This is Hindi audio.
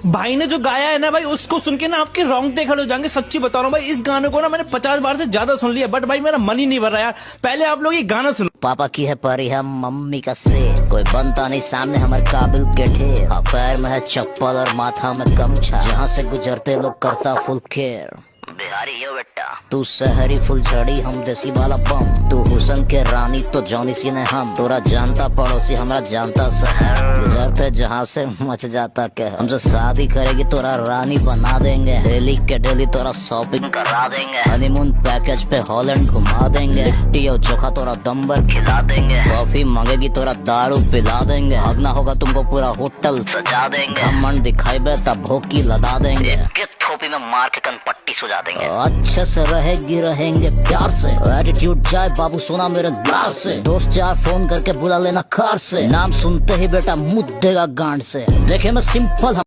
भाई ने जो गाया है ना भाई, उसको सुन के ना आपके रोंगटे खड़े हो जाएंगे। सच्ची बता रहा हूँ भाई, इस गाने को ना मैंने 50 बार से ज्यादा सुन लिया, बट भाई मेरा मन ही नहीं भर रहा यार। पहले आप लोग ये गाना सुनो। पापा की है परी हम मम्मी का शेर, कोई बनता नहीं सामने हमारे काबिल के ढेर। पैर में है चप्पल और माथा में गमछा, जहाँ से गुजरते लोग करता फुल केयर। बिहारी यो बेटा, तू शहरी फुलझड़ी हम देसी वाला बम, तू हुसन के रानी तो जौनी सी ने हम। तोरा जानता पड़ोसी हमरा जानता शहर, गुजरते जहाँ से मच जाता कहर। हमसे शादी करेगी तोरा रानी बना देंगे, डेली के डेली तोरा शॉपिंग करा देंगे। हनीमून पैकेज पे हॉलैंड घुमा देंगे, लिट्टी और चोखा तोरा दम्बर खिला देंगे। कॉफी मांगेगी तोरा दारू पिला देंगे, हगना होगा तुमको पूरा होटल सजा देंगे। घमंड दिखाई बे तब भोकी लदा देंगे, थोपी में मार के कनपट्टी सुझा देंगे। अच्छे से रहेंगे प्यार से, एटीट्यूड जाए बाबू सोना मेरे द्वार से। दोस्त चार फोन करके बुला लेना कार से, नाम सुनते ही बेटा मुँह देगा गांड से। देखे मैं सिंपल